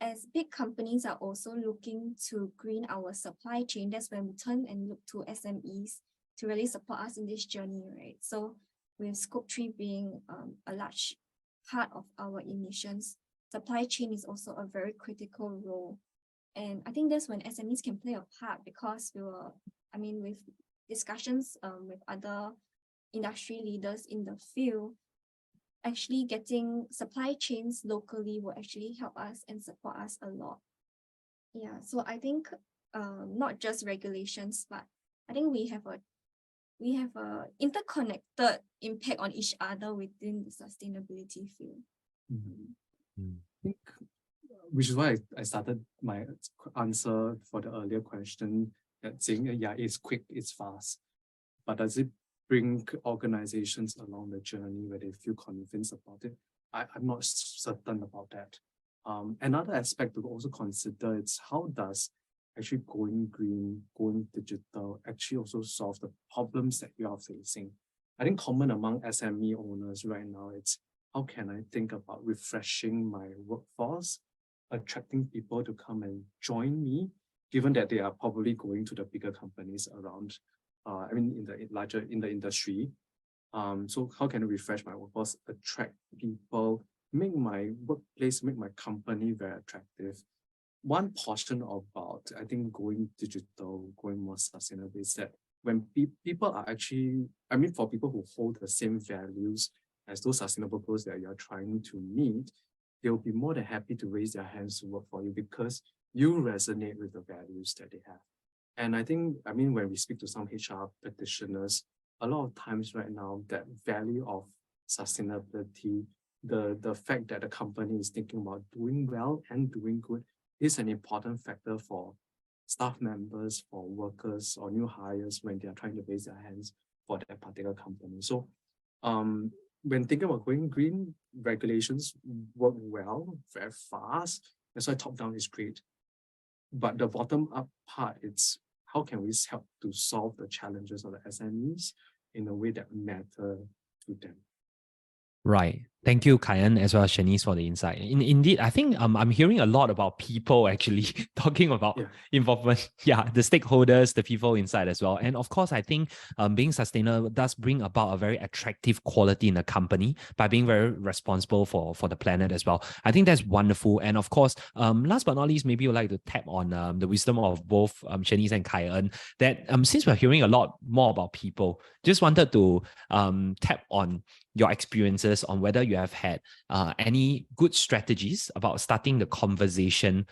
as big companies are also looking to green our supply chain, that's when we turn and look to SMEs to really support us in this journey, right? So with Scope 3 being a large part of our emissions, supply chain is also a very critical role. And I think that's when SMEs can play a part because with discussions with other industry leaders in the field, actually getting supply chains locally will actually help us and support us a lot. Yeah, so I think not just regulations, but I think we have a interconnected impact on each other within the sustainability field. I think, which is why I started my answer for the earlier question that saying, yeah, it's quick, it's fast, but does it bring organizations along the journey where they feel convinced about it? I'm not certain about that. Another aspect to also consider is how does actually going green, going digital actually also solve the problems that we are facing? I think common among SME owners right now, it's how can I think about refreshing my workforce, attracting people to come and join me, given that they are probably going to the bigger companies around, in the industry. So how can I refresh my workforce, attract people, make my workplace, make my company very attractive? One portion about, I think, going digital, going more sustainable is that when people are actually, for people who hold the same values as those sustainable goals that you're trying to meet, they'll be more than happy to raise their hands to work for you because you resonate with the values that they have. And I think, when we speak to some HR practitioners, a lot of times right now, that value of sustainability, the fact that the company is thinking about doing well and doing good is an important factor for staff members, for workers or new hires when they are trying to raise their hands for that particular company. So when thinking about going green, regulations work well, very fast. That's why top-down is great. But the bottom-up part, it's how can we help to solve the challenges of the SMEs in a way that matter to them. Right. Thank you, Kayan, as well as Shanice, for the insight. Indeed, I think I'm hearing a lot about people actually talking about involvement. Yeah, the stakeholders, the people inside as well. And of course, I think being sustainable does bring about a very attractive quality in a company by being very responsible for the planet as well. I think that's wonderful. And of course, last but not least, maybe you'd like to tap on the wisdom of both Shanice and Kayan that since we're hearing a lot more about people, just wanted to tap on your experiences on whether you have had any good strategies about starting the conversation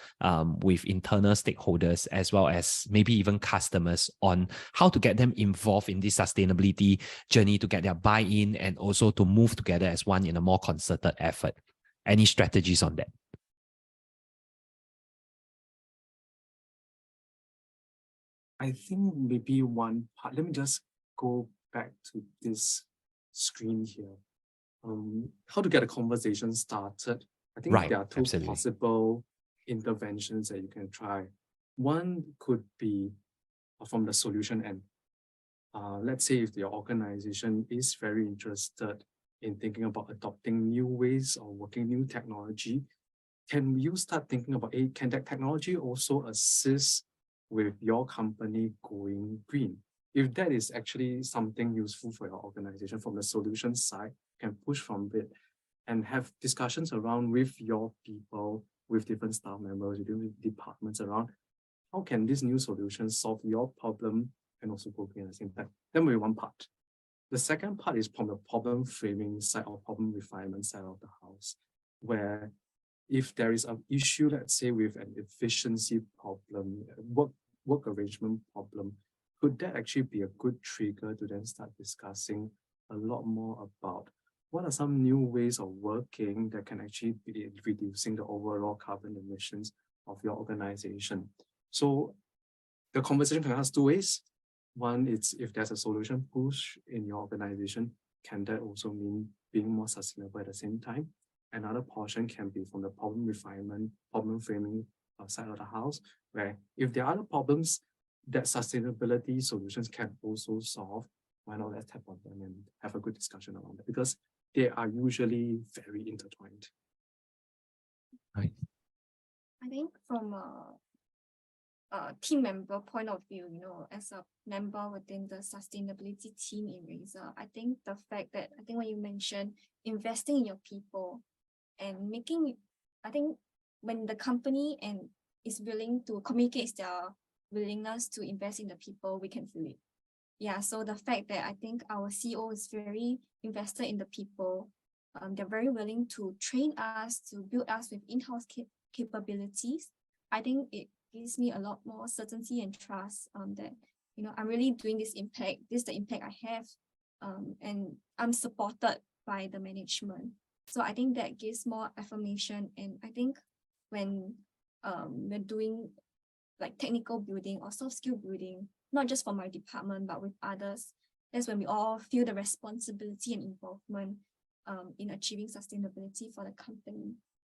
with internal stakeholders as well as maybe even customers on how to get them involved in this sustainability journey to get their buy-in and also to move together as one in a more concerted effort. Any strategies on that? I think maybe one part, let me just go back to this screen here. How to get a conversation started. I think there are two possible interventions that you can try. One could be from the solution end. Let's say if your organization is very interested in thinking about adopting new ways of working, new technology, can you start thinking about, can that technology also assist with your company going green? If that is actually something useful for your organization from the solution side, can push from it and have discussions around with your people, with different staff members, with different departments around how can this new solution solve your problem and also go green at the same time. That will be one part. The second part is from the problem framing side or problem refinement side of the house, where if there is an issue, let's say with an efficiency problem, work arrangement problem, could that actually be a good trigger to then start discussing a lot more about what are some new ways of working that can actually be reducing the overall carbon emissions of your organization? So the conversation can ask two ways. One, it's if there's a solution push in your organization, can that also mean being more sustainable at the same time? Another portion can be from the problem refinement, problem framing side of the house, where if there are other problems that sustainability solutions can also solve, why not let's tap on them and have a good discussion around it, because they are usually very intertwined. Right. I think from a team member point of view, as a member within the sustainability team in Razer, I think the fact that, when you mentioned investing in your people and I think when the company is willing to communicate their willingness to invest in the people, we can feel it. Yeah, so the fact that I think our CEO is very invested in the people, they're very willing to train us, to build us with in-house capabilities. I think it gives me a lot more certainty and trust that, I'm really doing this impact. This is the impact I have, and I'm supported by the management. So I think that gives more affirmation. And I think when we're doing like technical building or soft skill building, not just for my department, but with others, that's when we all feel the responsibility and involvement in achieving sustainability for the company.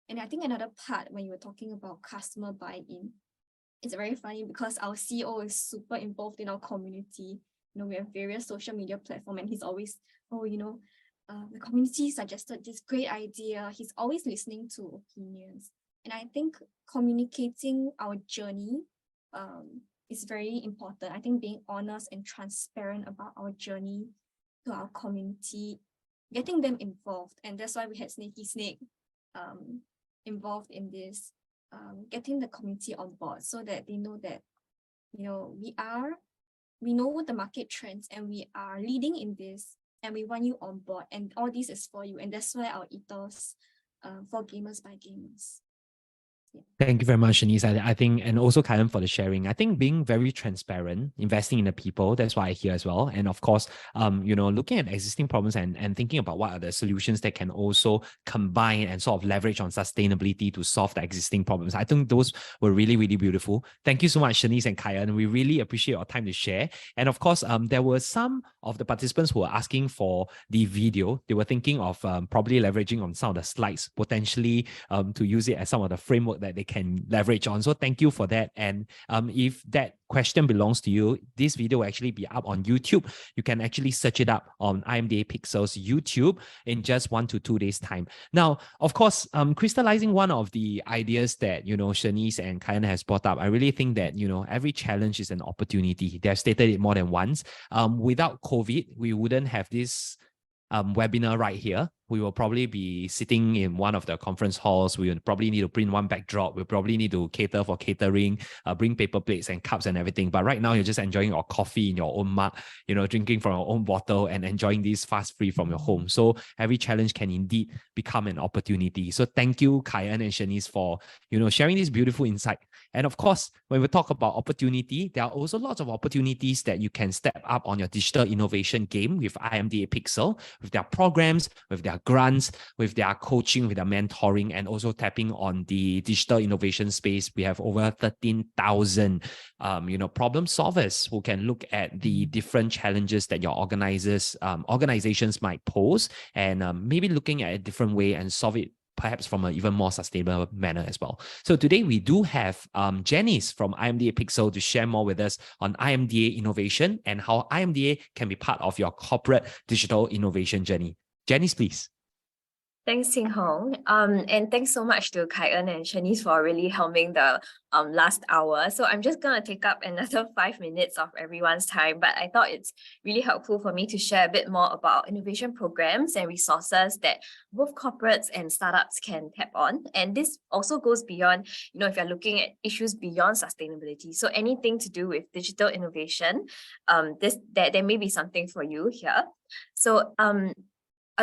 And I think another part when you were talking about customer buy-in, it's very funny because our CEO is super involved in our community. We have various social media platforms and he's always, the community suggested this great idea. He's always listening to opinions. And I think communicating our journey is very important. I think being honest and transparent about our journey to our community, getting them involved. And that's why we had Snaky Snake involved in this, getting the community on board so that they know that, we know the market trends and we are leading in this and we want you on board and all this is for you. And that's why our ethos for gamers by gamers. Thank you very much, Shanice. I think, and also Kayan for the sharing. I think being very transparent, investing in the people, that's why I hear as well. And of course, looking at existing problems and thinking about what are the solutions that can also combine and sort of leverage on sustainability to solve the existing problems. I think those were really, really beautiful. Thank you so much, Shanice and Kayan. We really appreciate your time to share. And of course, there were some of the participants who were asking for the video. They were thinking of probably leveraging on some of the slides, potentially to use it as some of the framework that they can leverage on. So thank you for that. And if that question belongs to you, this video will actually be up on YouTube. You can actually search it up on IMDA Pixels YouTube in just 1 to 2 days time. Now, of course, crystallizing one of the ideas that, Shanice and Kayan has brought up, I really think that, every challenge is an opportunity. They have stated it more than once. Without COVID, we wouldn't have this webinar right here. We will probably be sitting in one of the conference halls. We will probably need to print one backdrop. We'll probably need to cater for catering, bring paper plates and cups and everything. But right now, you're just enjoying your coffee in your own mug, drinking from your own bottle and enjoying this fast free from your home. So every challenge can indeed become an opportunity. So thank you, Kayan and Shanice, for, sharing this beautiful insight. And of course, when we talk about opportunity, there are also lots of opportunities that you can step up on your digital innovation game with IMDA Pixel, with their programs, with their grants, with their coaching, with their mentoring, and also tapping on the digital innovation space. We have over 13,000, problem solvers who can look at the different challenges that your organizations might pose, and maybe looking at a different way and solve it perhaps from an even more sustainable manner as well. So today we do have Janice from IMDA Pixel to share more with us on IMDA innovation and how IMDA can be part of your corporate digital innovation journey. Janice, please. Thanks, Ting Hong. And thanks so much to Kayan and Shanice for really helming the last hour. So I'm just going to take up another 5 minutes of everyone's time, but I thought it's really helpful for me to share a bit more about innovation programs and resources that both corporates and startups can tap on. And this also goes beyond, if you're looking at issues beyond sustainability. So anything to do with digital innovation, there may be something for you here. So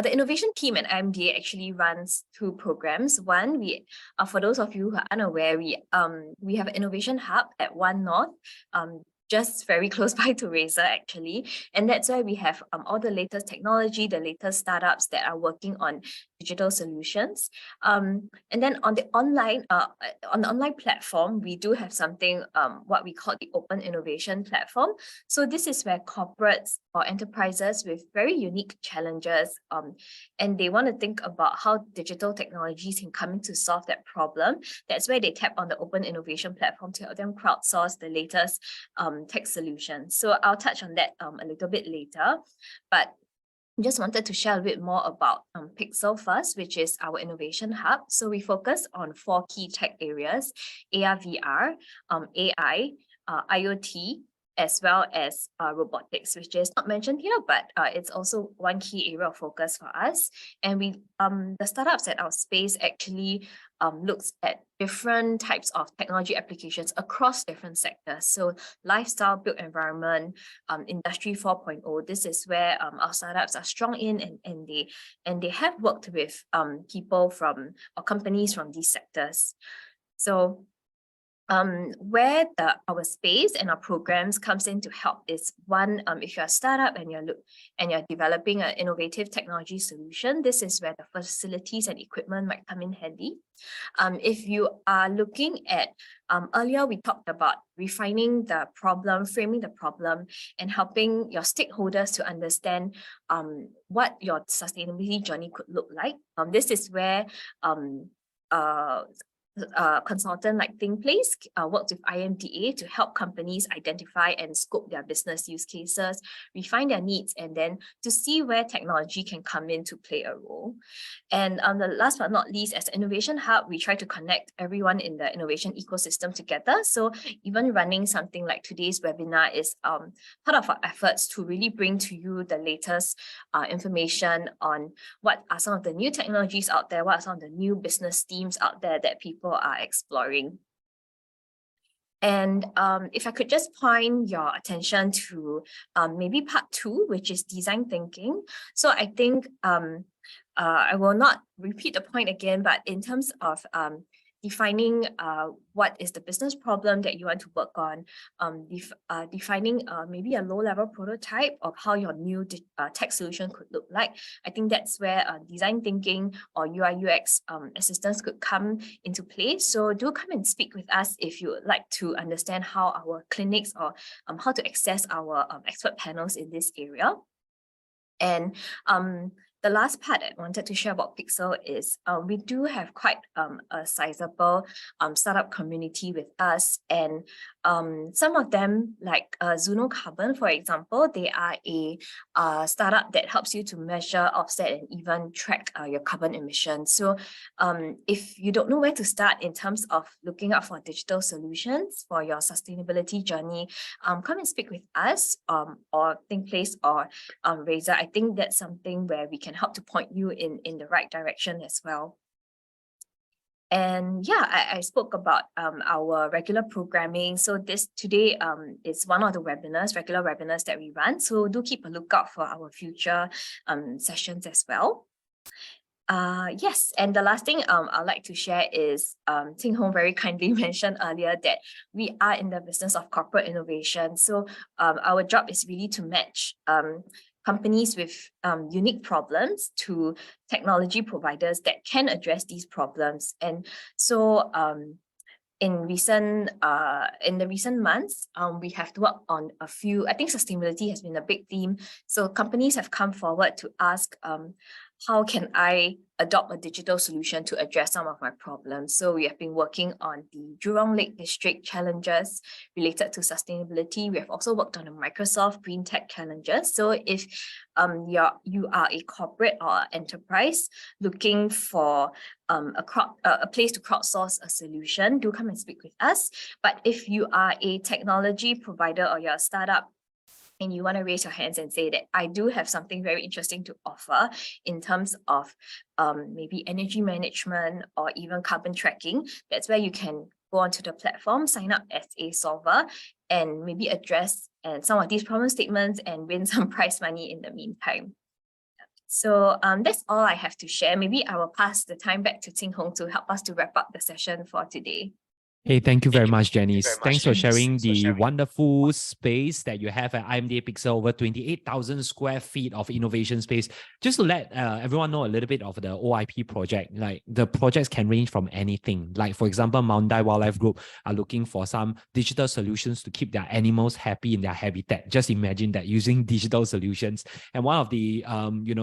the innovation team at IMDA actually runs 2 programs. One, for those of you who are unaware, we have an innovation hub at One North, just very close by to Razer actually, and that's where we have all the latest technology, the latest startups that are working on digital solutions. And then on the online platform, we do have something what we call the Open Innovation Platform. So this is where corporates or enterprises with very unique challenges, and they want to think about how digital technologies can come in to solve that problem. That's where they tap on the Open Innovation Platform to help them crowdsource the latest tech solutions. So I'll touch on that a little bit later, but just wanted to share a bit more about Pixel first, which is our innovation hub. So we focus on 4 key tech areas: AR, VR, AI, IoT, as well as robotics, which is not mentioned here, but it's also one key area of focus for us. And we, the startups at our space actually looks at different types of technology applications across different sectors. So lifestyle, built environment, industry 4.0, this is where our startups are strong in, and they have worked with people from or companies from these sectors. So where our space and our programs comes in to help is one, if you're a startup and you're developing an innovative technology solution, this is where the facilities and equipment might come in handy. If you are looking at, earlier we talked about refining the problem, framing the problem, and helping your stakeholders to understand what your sustainability journey could look like. This is where consultant like ThinkPlace works with IMDA to help companies identify and scope their business use cases, refine their needs, and then to see where technology can come in to play a role. And the last but not least, as Innovation Hub, we try to connect everyone in the innovation ecosystem together. So even running something like today's webinar is part of our efforts to really bring to you the latest information on what are some of the new technologies out there, what are some of the new business themes out there that people are exploring. And if I could just point your attention to maybe part 2, which is design thinking. So I think I will not repeat the point again, but in terms of defining what is the business problem that you want to work on, defining maybe a low-level prototype of how your new tech solution could look like. I think that's where design thinking or UI UX assistance could come into play. So do come and speak with us if you would like to understand how our clinics or how to access our expert panels in this area. And the last part I wanted to share about Pixel is we do have quite a sizable startup community with us, and some of them, like Zuno Carbon, for example, they are a startup that helps you to measure, offset, and even track your carbon emissions. So if you don't know where to start in terms of looking out for digital solutions for your sustainability journey, come and speak with us or ThinkPlace or Razer. I think that's something where we can help to point you in the right direction as well. And yeah, I spoke about our regular programming. So today is one of the regular webinars that we run. So do keep a lookout for our future sessions as well. Yes, and the last thing I'd like to share is Ting Hong very kindly mentioned earlier that we are in the business of corporate innovation. So our job is really to match companies with unique problems to technology providers that can address these problems. And so in the recent months, we have worked on a few. I think sustainability has been a big theme. So companies have come forward to ask, how can I adopt a digital solution to address some of my problems? So we have been working on the Jurong Lake District challenges related to sustainability. We have also worked on the Microsoft Green Tech challenges. So if you are a corporate or enterprise looking for a place to crowdsource a solution, do come and speak with us. But if you are a technology provider or you're a startup, and you want to raise your hands and say that I do have something very interesting to offer in terms of maybe energy management or even carbon tracking, that's where you can go onto the platform, sign up as a solver, and maybe address some of these problem statements and win some prize money in the meantime. So that's all I have to share. Maybe I will pass the time back to Ting Hong to help us to wrap up the session for today. Hey, thank you very much, Janice. Thanks for sharing the wonderful space that you have at IMDA Pixel, over 28,000 square feet of innovation space. Just to let everyone know a little bit of the OIP project, like the projects can range from anything. Like for example, Maundai Wildlife Group are looking for some digital solutions to keep their animals happy in their habitat. Just imagine that, using digital solutions. And one of the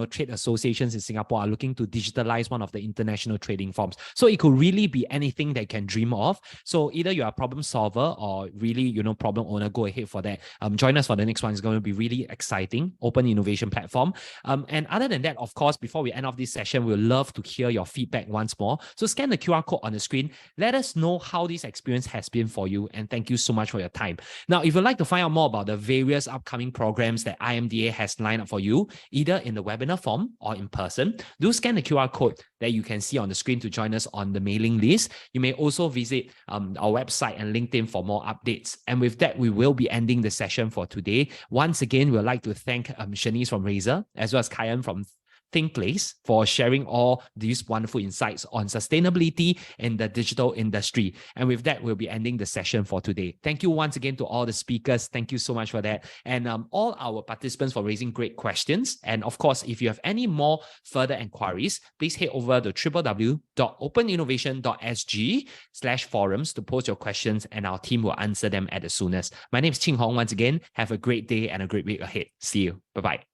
trade associations in Singapore are looking to digitalize one of the international trading firms. So it could really be anything that you can dream of. So either you're a problem solver or really, problem owner, go ahead for that. Join us for the next one. It's going to be really exciting, open innovation platform. And other than that, of course, before we end off this session, we'd love to hear your feedback once more. So scan the QR code on the screen. Let us know how this experience has been for you. And thank you so much for your time. Now, if you'd like to find out more about the various upcoming programs that IMDA has lined up for you, either in the webinar form or in person, do scan the QR code that you can see on the screen to join us on the mailing list. You may also visit our website and LinkedIn for more updates. And with that, we will be ending the session for today. Once again, we'd like to thank Shanice from Razer, as well as Kyan from ThinkPlace, for sharing all these wonderful insights on sustainability in the digital industry. And with that, we'll be ending the session for today. Thank you once again to all the speakers. Thank you so much for that. And all our participants for raising great questions. And of course, if you have any more further inquiries, please head over to www.openinnovation.sg/forums to post your questions, and our team will answer them at the soonest. My name is Ching Hong once again. Have a great day and a great week ahead. See you. Bye-bye.